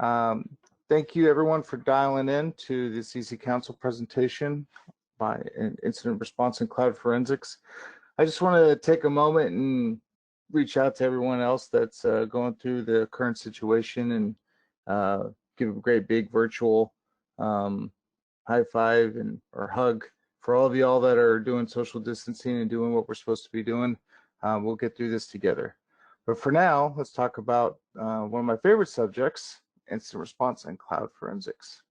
Um, Thank you everyone for dialing in to the CC Council presentation by Incident Response and Cloud Forensics. I just want to take a moment and reach out to everyone else that's going through the current situation and give a great big virtual high five or hug for all of y'all that are doing social distancing and doing what we're supposed to be doing. We'll get through this together. But for now, let's talk about one of my favorite subjects, incident response and cloud forensics.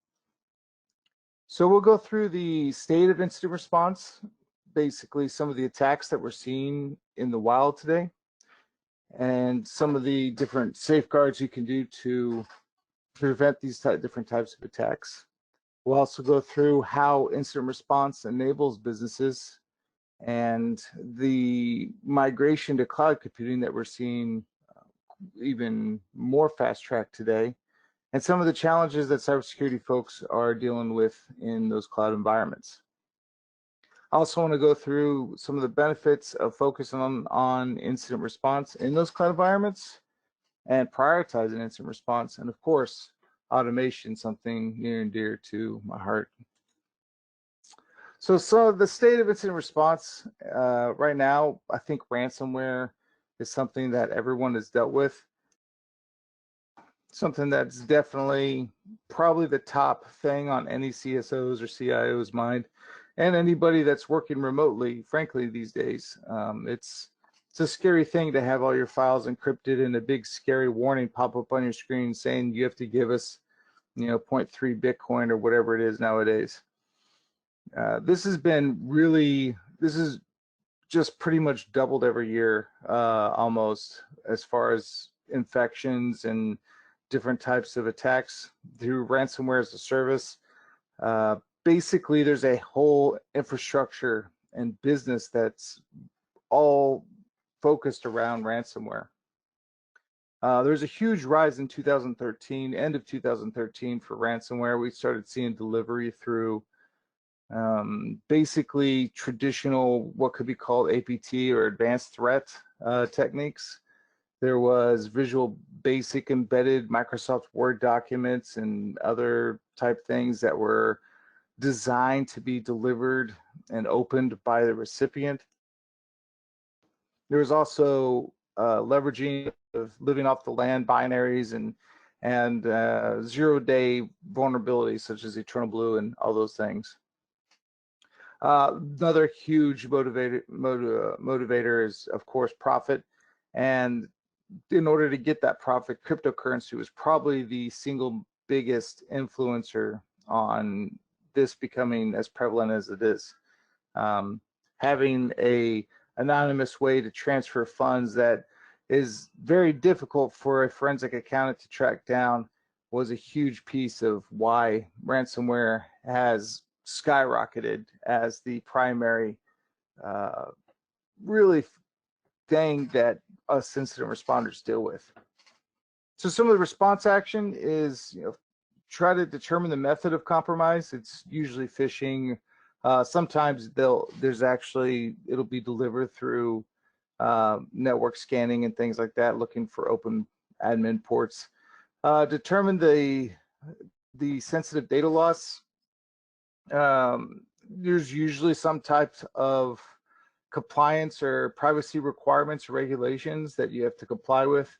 So we'll go through the state of incident response, basically some of the attacks that we're seeing in the wild today, and some of the different safeguards you can do to prevent these different types of attacks. We'll also go through how incident response enables businesses and the migration to cloud computing that we're seeing even more fast track today, and some of the challenges that cybersecurity folks are dealing with in those cloud environments. I also want to go through some of the benefits of focusing on incident response in those cloud environments and prioritizing incident response, and of course, automation, something near and dear to my heart. So the state of incident response right now, I think ransomware is something that everyone has dealt with. Something that's definitely probably the top thing on any CSO's or CIO's mind, and anybody that's working remotely, frankly, these days. It's a scary thing to have all your files encrypted and a big scary warning pop up on your screen saying you have to give us, 0.3 Bitcoin or whatever it is nowadays. This has just pretty much doubled every year, almost, as far as infections and different types of attacks through ransomware as a service. Basically, there's a whole infrastructure and business that's all focused around ransomware. There's a huge rise in 2013, end of 2013 for ransomware. We started seeing delivery through basically traditional, what could be called APT or advanced threat techniques. There was Visual Basic embedded Microsoft Word documents and other type things that were designed to be delivered and opened by the recipient. There was also leveraging of living off the land binaries and zero-day vulnerabilities such as Eternal Blue and all those things. Another huge motivator is, of course, profit. And in order to get that profit, cryptocurrency was probably the single biggest influencer on this becoming as prevalent as it is. Having a anonymous way to transfer funds that is very difficult for a forensic accountant to track down was a huge piece of why ransomware has skyrocketed as the primary really thing that us incident responders deal with. So some of the response action is, try to determine the method of compromise. It's usually phishing. Sometimes it'll be delivered through network scanning and things like that, looking for open admin ports. Determine the sensitive data loss. There's usually some types of compliance or privacy requirements or regulations that you have to comply with.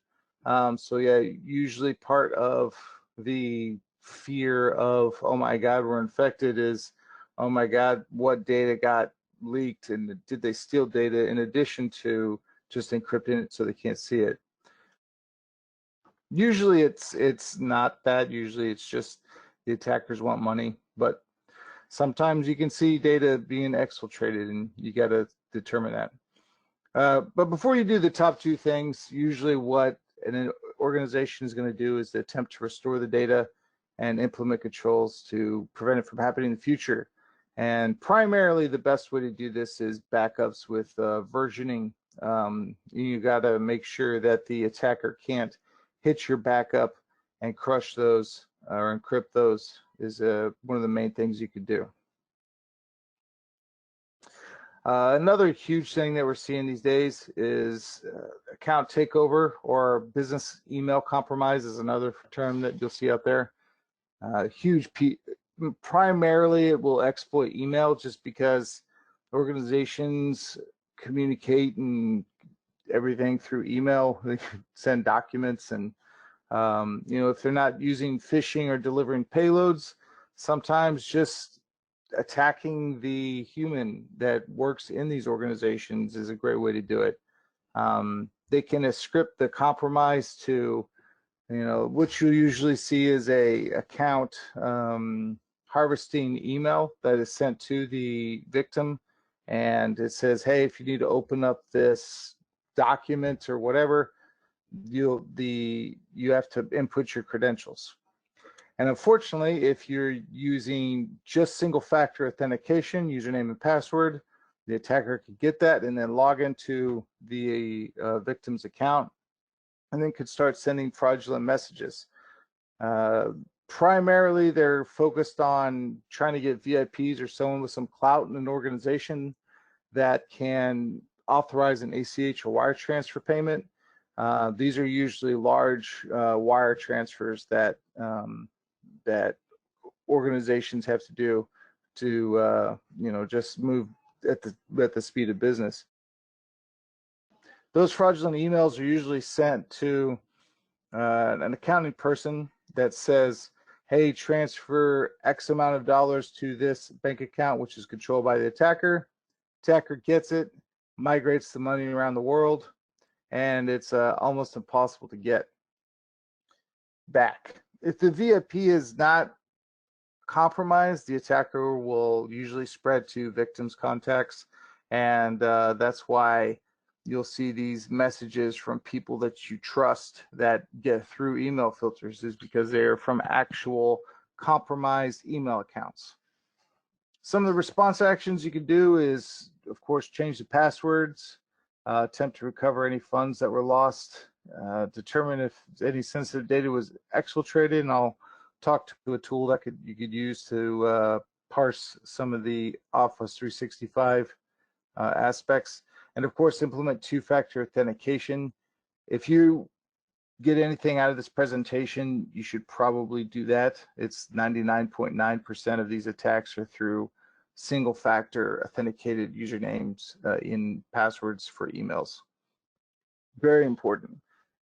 So yeah, usually part of the fear of, oh my God, we're infected is, oh my God, what data got leaked and did they steal data in addition to just encrypting it so they can't see it. Usually it's not that. Usually it's just the attackers want money, but sometimes you can see data being exfiltrated and you got to determine that. But before you do the top two things, usually what an organization is going to do is to attempt to restore the data and implement controls to prevent it from happening in the future. And primarily the best way to do this is backups with versioning. You got to make sure that the attacker can't hit your backup and crush those or encrypt those is one of the main things you could do. Another huge thing that we're seeing these days is account takeover, or business email compromise is another term that you'll see out there. Primarily it will exploit email, just because organizations communicate and everything through email. They send documents, and if they're not using phishing or delivering payloads, sometimes just attacking the human that works in these organizations is a great way to do it. They can script the compromise to, what you usually see is a account harvesting email that is sent to the victim, and it says, hey, if you need to open up this document or whatever, you have to input your credentials. And unfortunately, if you're using just single factor authentication, username and password, the attacker could get that and then log into the victim's account, and then could start sending fraudulent messages. Primarily, they're focused on trying to get VIPs or someone with some clout in an organization that can authorize an ACH or wire transfer payment. These are usually large wire transfers that organizations have to do to just move at the speed of business. Those fraudulent emails are usually sent to an accounting person that says, hey, transfer X amount of dollars to this bank account, which is controlled by the attacker. Attacker gets it, migrates the money around the world, and it's almost impossible to get back. If the VIP is not compromised, the attacker will usually spread to victims' contacts, and that's why you'll see these messages from people that you trust that get through email filters, is because they're from actual compromised email accounts. Some of the response actions you can do is, of course, change the passwords, attempt to recover any funds that were lost, determine if any sensitive data was exfiltrated, and I'll talk to a tool that you could use to parse some of the Office 365 aspects. And of course, implement two-factor authentication. If you get anything out of this presentation, you should probably do that. It's 99.9% of these attacks are through single-factor authenticated usernames in passwords for emails. Very important.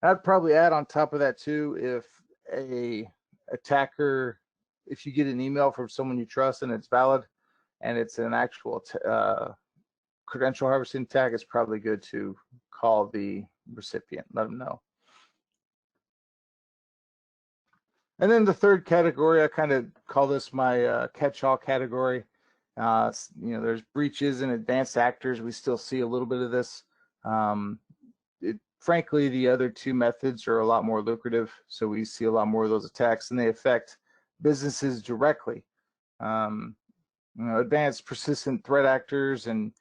I'd probably add on top of that too, if a attacker, if you get an email from someone you trust and it's valid and it's an actual credential harvesting attack, it's probably good to call the recipient, let them know. And then the third category, I kind of call this my catch-all category. There's breaches and advanced actors. We still see a little bit of this. Frankly, the other two methods are a lot more lucrative, so we see a lot more of those attacks, and they affect businesses directly. Advanced persistent threat actors and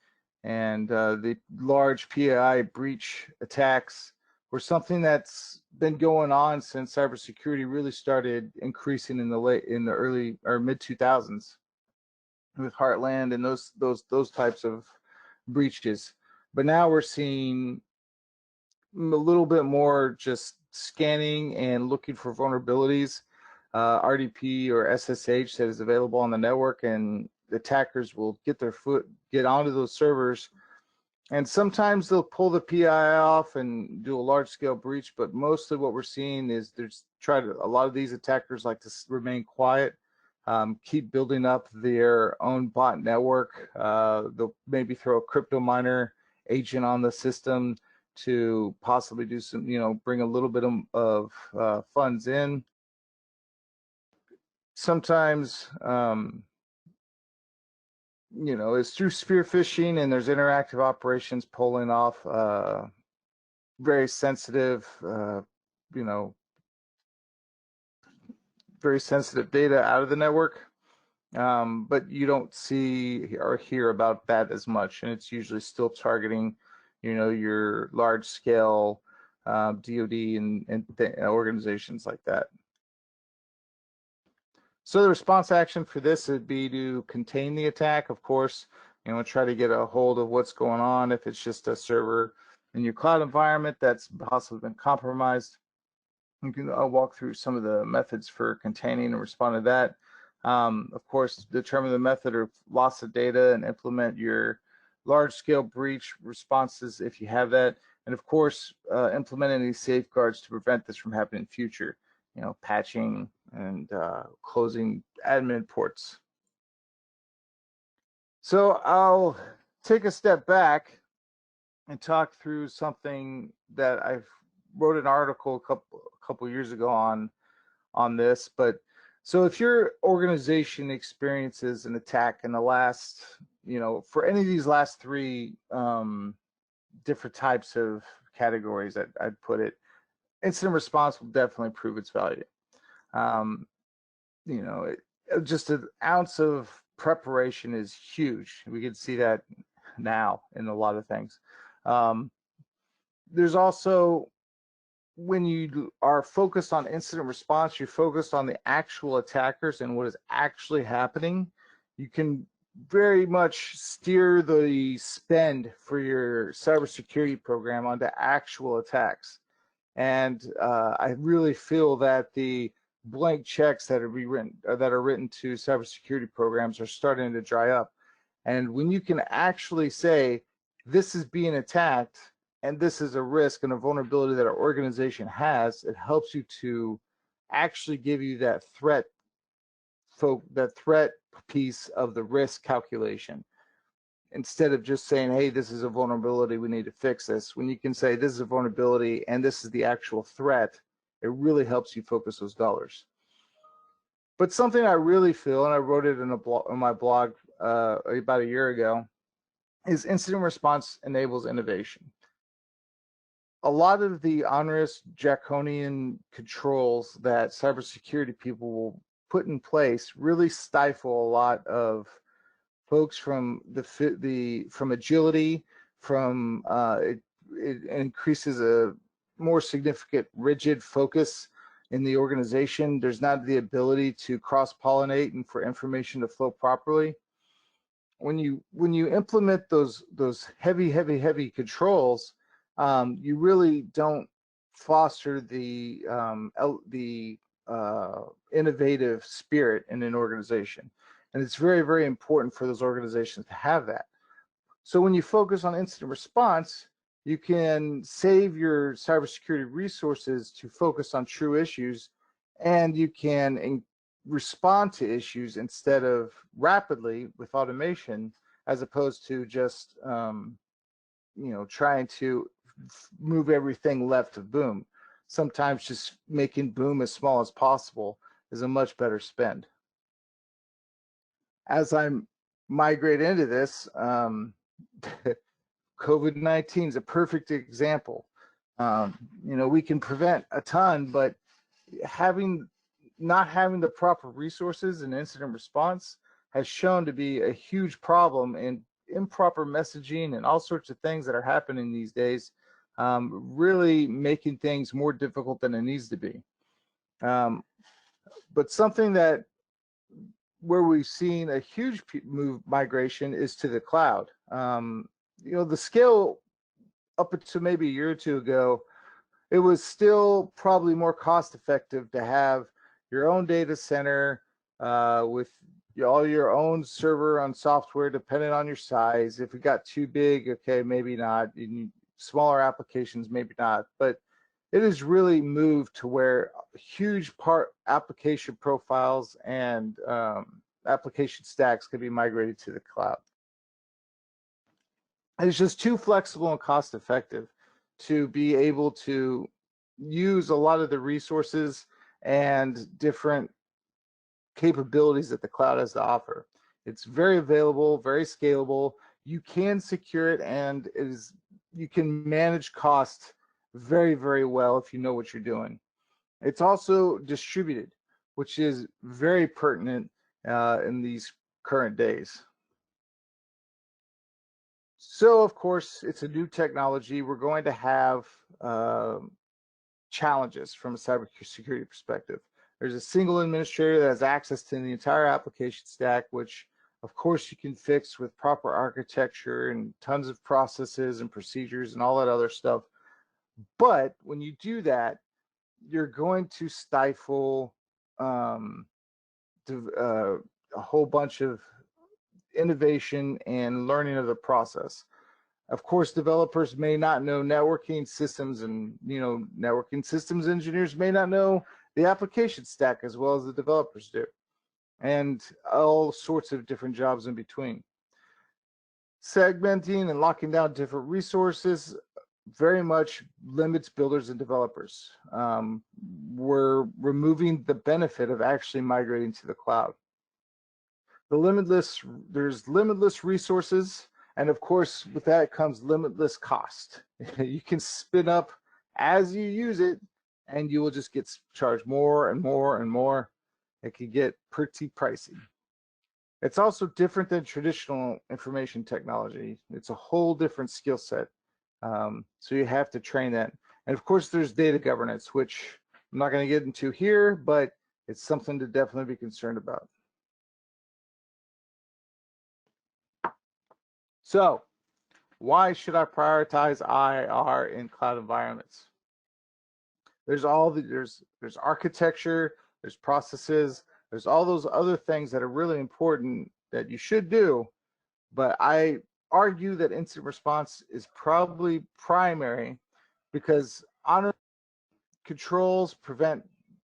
the large PII breach attacks were something that's been going on since cybersecurity really started increasing in the early or mid 2000s with Heartland and those types of breaches. But now we're seeing a little bit more just scanning and looking for vulnerabilities, RDP or SSH that is available on the network, and the attackers will get onto those servers, and sometimes they'll pull the PII off and do a large-scale breach. But mostly what we're seeing is a lot of these attackers like to remain quiet, keep building up their own bot network. They'll maybe throw a crypto miner agent on the system to possibly do some, bring a little bit of funds in. Sometimes, it's through spear phishing, and there's interactive operations pulling off very sensitive, very sensitive data out of the network. But you don't see or hear about that as much, and it's usually still targeting, your large scale DoD and organizations like that. So the response action for this would be to contain the attack. Of course, try to get a hold of what's going on. If it's just a server in your cloud environment that's possibly been compromised, you can walk through some of the methods for containing and respond to that. Of course, determine the method of loss of data and implement your large-scale breach responses if you have that. And of course, implement any safeguards to prevent this from happening in the future. Patching and closing admin ports. So I'll take a step back and talk through something that I've wrote an article a couple years ago on this. But so if your organization experiences an attack in the last, for any of these last three different types of categories, I'd put it, incident response will definitely prove its value. Just an ounce of preparation is huge. We can see that now in a lot of things. There's also, when you are focused on incident response, you're focused on the actual attackers and what is actually happening. You can very much steer the spend for your cybersecurity program onto actual attacks. And I really feel that the blank checks that are written to cybersecurity programs are starting to dry up. And when you can actually say, this is being attacked, and this is a risk and a vulnerability that our organization has, it helps you to actually give you that threat piece of the risk calculation. Instead of just saying, hey, this is a vulnerability, we need to fix this. When you can say this is a vulnerability and this is the actual threat, it really helps you focus those dollars. But something I really feel, and I wrote it in my blog about a year ago, is incident response enables innovation. A lot of the onerous draconian controls that cybersecurity people will put in place really stifle a lot of folks from from agility, from it increases a more significant rigid focus in the organization. There's not the ability to cross-pollinate and for information to flow properly. When you implement those heavy controls, you really don't foster the innovative spirit in an organization. And it's very important for those organizations to have that. So when you focus on incident response, you can save your cybersecurity resources to focus on true issues, and you can respond to issues instead of rapidly with automation, as opposed to just trying to move everything left of boom. Sometimes just making boom as small as possible is a much better spend. As I migrate into this, COVID-19 is a perfect example. We can prevent a ton, but not having the proper resources in incident response has shown to be a huge problem, in improper messaging and all sorts of things that are happening these days, really making things more difficult than it needs to be. But something where we've seen a huge migration is to the cloud. The scale up until maybe a year or two ago, it was still probably more cost effective to have your own data center with all your own server on software, depending on your size. If it got too big, okay, maybe not. Smaller applications, maybe not. But it has really moved to where huge application profiles and application stacks can be migrated to the cloud. And it's just too flexible and cost effective to be able to use a lot of the resources and different capabilities that the cloud has to offer. It's very available, very scalable. You can secure it, and you can manage costs very well if you know what you're doing. It's also distributed, which is very pertinent in these current days. So of course, it's a new technology. We're going to have challenges from a cybersecurity perspective. There's a single administrator that has access to the entire application stack, which Of course, you can fix with proper architecture and tons of processes and procedures and all that other stuff. But when you do that, you're going to stifle a whole bunch of innovation and learning of the process. Of course, developers may not know networking systems, and networking systems engineers may not know the application stack as well as the developers do, and all sorts of different jobs in between. Segmenting and locking down different resources very much limits builders and developers. We're removing the benefit of actually migrating to the cloud. There's limitless resources, and of course, with that comes limitless cost. You can spin up as you use it, and you will just get charged more and more and more. It can get pretty pricey. It's also different than traditional information technology. It's a whole different skill set. So you have to train that. And of course, there's data governance, which I'm not going to get into here, but it's something to definitely be concerned about. So why should I prioritize IR in cloud environments? There's architecture, there's processes, there's all those other things that are really important that you should do, but I argue that incident response is probably primary because honor controls prevent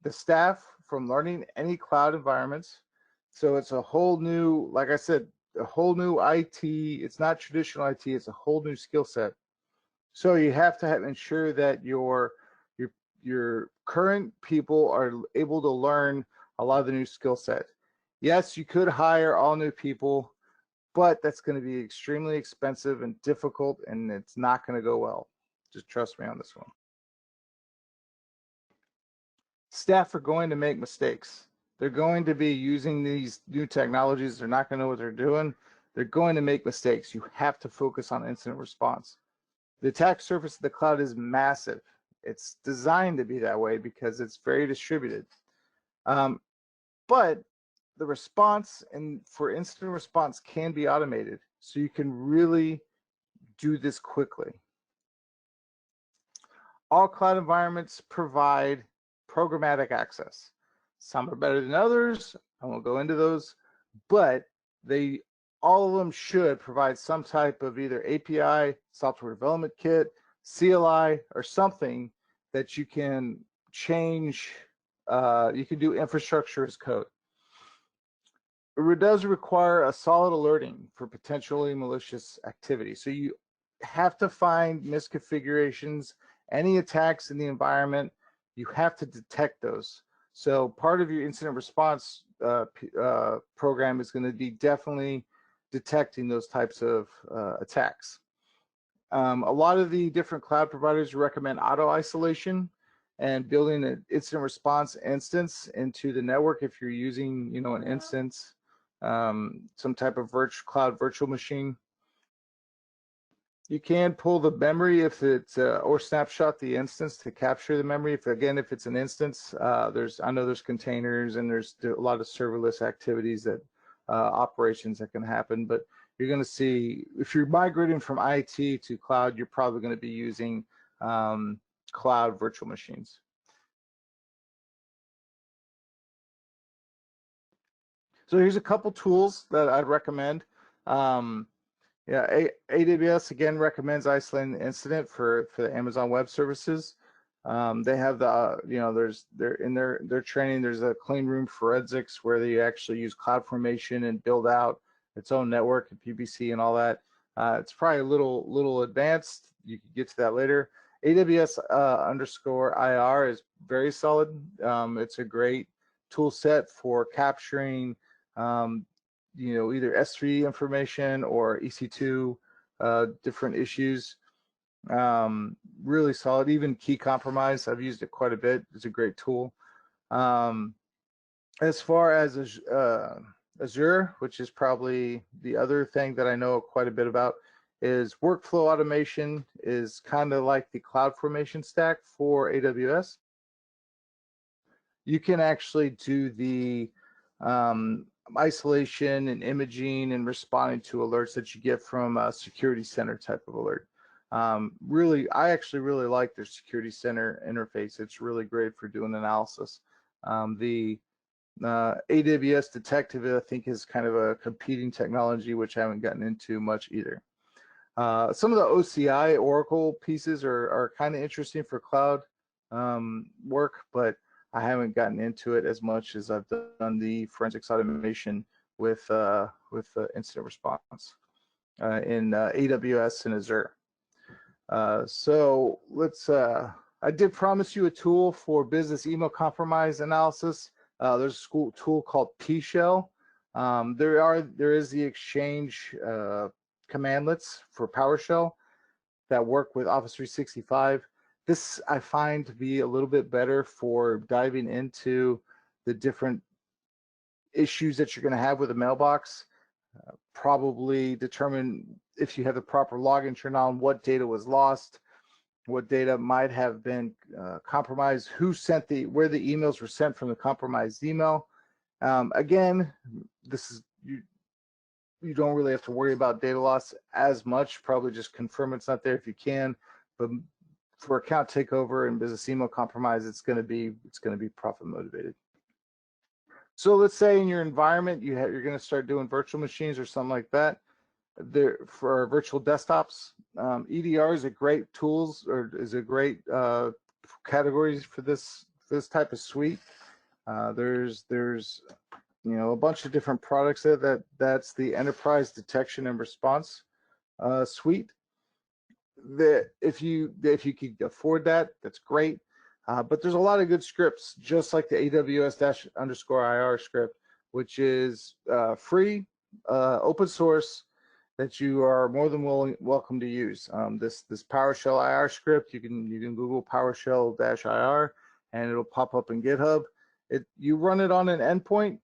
the staff from learning any cloud environments. So it's a whole new, like I said, a whole new IT. It's not traditional IT, it's a whole new skill set. So you have to ensure that your current people are able to learn a lot of the new skill set. Yes, you could hire all new people, but that's going to be extremely expensive and difficult, and it's not going to go well. Just trust me on this one. Staff are going to make mistakes. They're going to be using these new technologies. They're not going to know what they're doing. They're going to make mistakes. You have to focus on incident response. The attack surface of the cloud is massive. It's designed to be that way because it's very distributed. But the response for incident response can be automated, so you can really do this quickly. All cloud environments provide programmatic access. Some are better than others. I won't go into those, but all of them should provide some type of either API, software development kit, CLI, or something that you can change. You can do infrastructure as code. It does require a solid alerting for potentially malicious activity. So you have to find misconfigurations, any attacks in the environment. You have to detect those. So part of your incident response program is going to be definitely detecting those types of attacks. A lot of the different cloud providers recommend auto isolation and building an incident response instance into the network if you're using, an instance, some type of cloud virtual machine. You can pull the memory if it's or snapshot the instance to capture the memory. If it's an instance, I know there's containers and there's a lot of serverless activities that operations that can happen. But you're going to see if you're migrating from IT to cloud, you're probably going to be using cloud virtual machines. So here's a couple tools that I'd recommend. AWS again recommends isolating the incident for the Amazon Web Services. They have in their training. There's a clean room forensics where they actually use CloudFormation and build out its own network and PBC and all that. It's probably a little advanced. You can get to that later. AWS _IR is very solid. It's a great tool set for capturing either S3 information or EC2 different issues. Really solid. Even key compromise, I've used it quite a bit. It's a great tool. As far as Azure, which is probably the other thing that I know quite a bit about, is workflow automation is kind of like the CloudFormation stack for AWS. You can actually do the isolation and imaging and responding to alerts that you get from a security center type of alert. Really, I actually really like their security center interface. It's really great for doing analysis. The AWS Detective, I think, is kind of a competing technology, which I haven't gotten into much either. Some of the OCI Oracle pieces are kind of interesting for cloud work, but I haven't gotten into it as much as I've done the forensics automation with incident response in AWS and Azure. So let's. I did promise you a tool for business email compromise analysis. There's a tool called P-Shell. There is the Exchange commandlets for PowerShell that work with Office 365. This I find to be a little bit better for diving into the different issues that you're going to have with a mailbox. Probably determine if you have the proper login turned on, what data was lost, what data might have been compromised, who sent where the emails were sent from the compromised email. Again, this is you don't really have to worry about data loss as much. Probably just confirm it's not there if you can, but for account takeover and business email compromise, it's going to be profit motivated. So let's say in your environment you're going to start doing virtual machines or something like that. There for virtual desktops, EDR is a great category for this type of suite. There's a bunch of different products there. That's the enterprise detection and response suite. That if you could afford that, that's great. But there's a lot of good scripts, just like the AWS-_IR script, which is free, open source, that you are more than welcome to use. This PowerShell IR script, you can Google PowerShell-IR, and it'll pop up in GitHub. You run it on an endpoint,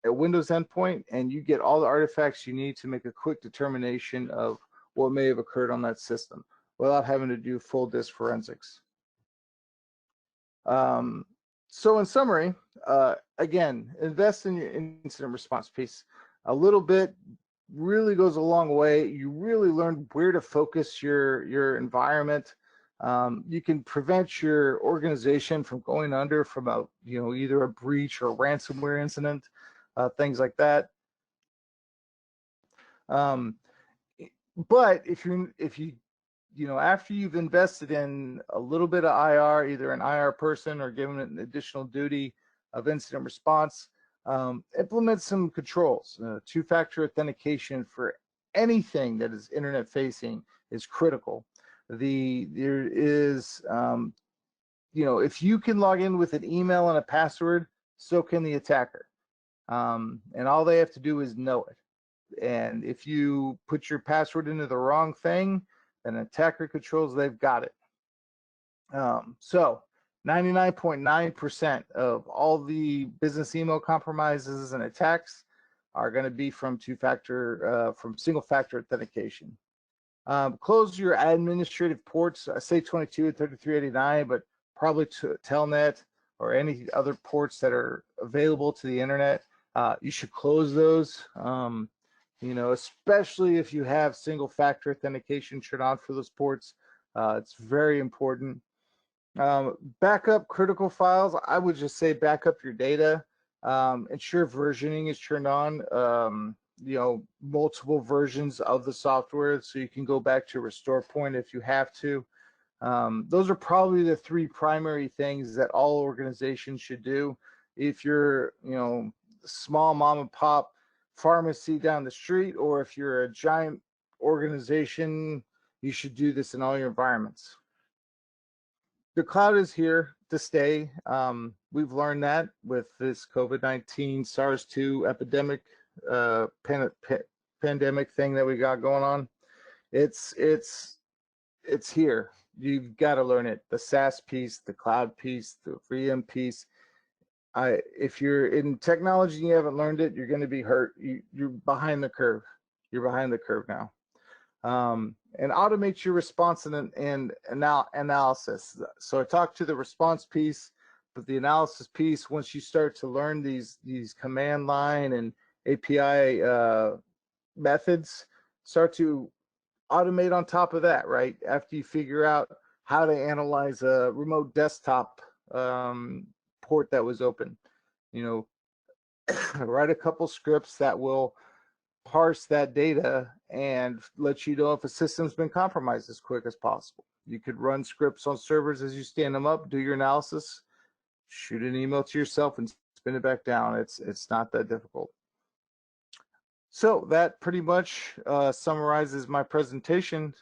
a Windows endpoint, and you get all the artifacts you need to make a quick determination of what may have occurred on that system without having to do full disk forensics. So in summary, again, invest in your incident response piece. A little bit really goes a long way. You really learn where to focus your environment. You can prevent your organization from going under from either a breach or a ransomware incident, things like that. But if you after you've invested in a little bit of IR, either an IR person or given it an additional duty of incident response, implement some controls. Two-factor authentication for anything that is internet facing is critical. There is, if you can log in with an email and a password, so can the attacker. And all they have to do is know it. And if you put your password into the wrong thing, then attacker controls, they've got it. So 99.9% of all the business email compromises and attacks are going to be from from single-factor authentication. Close your administrative ports. I say 22 and 3389, but probably to Telnet or any other ports that are available to the internet. You should close those. Especially if you have single-factor authentication turned on for those ports. It's very important. Backup critical files. I would just say back up your data. Ensure versioning is turned on. Multiple versions of the software, so you can go back to restore point if you have to. Those are probably the three primary things that all organizations should do. If you're, small mom and pop pharmacy down the street, or if you're a giant organization, you should do this in all your environments. The cloud is here to stay. We've learned that with this COVID-19 SARS-2 epidemic, pandemic thing that we got going on. It's here. You've got to learn it. The SaaS piece, the cloud piece, the VM piece. If you're in technology and you haven't learned it, you're going to be hurt. You're behind the curve. You're behind the curve now. And automate your response and analysis. So I talked to the response piece, but the analysis piece, once you start to learn these command line and API methods, start to automate on top of that, right? After you figure out how to analyze a remote desktop port that was open, you know, write a couple scripts that will parse that data and let you know if a system's been compromised as quick as possible. You could run scripts on servers as you stand them up, do your analysis, shoot an email to yourself and spin it back down. It's not that difficult. So that pretty much summarizes my presentation.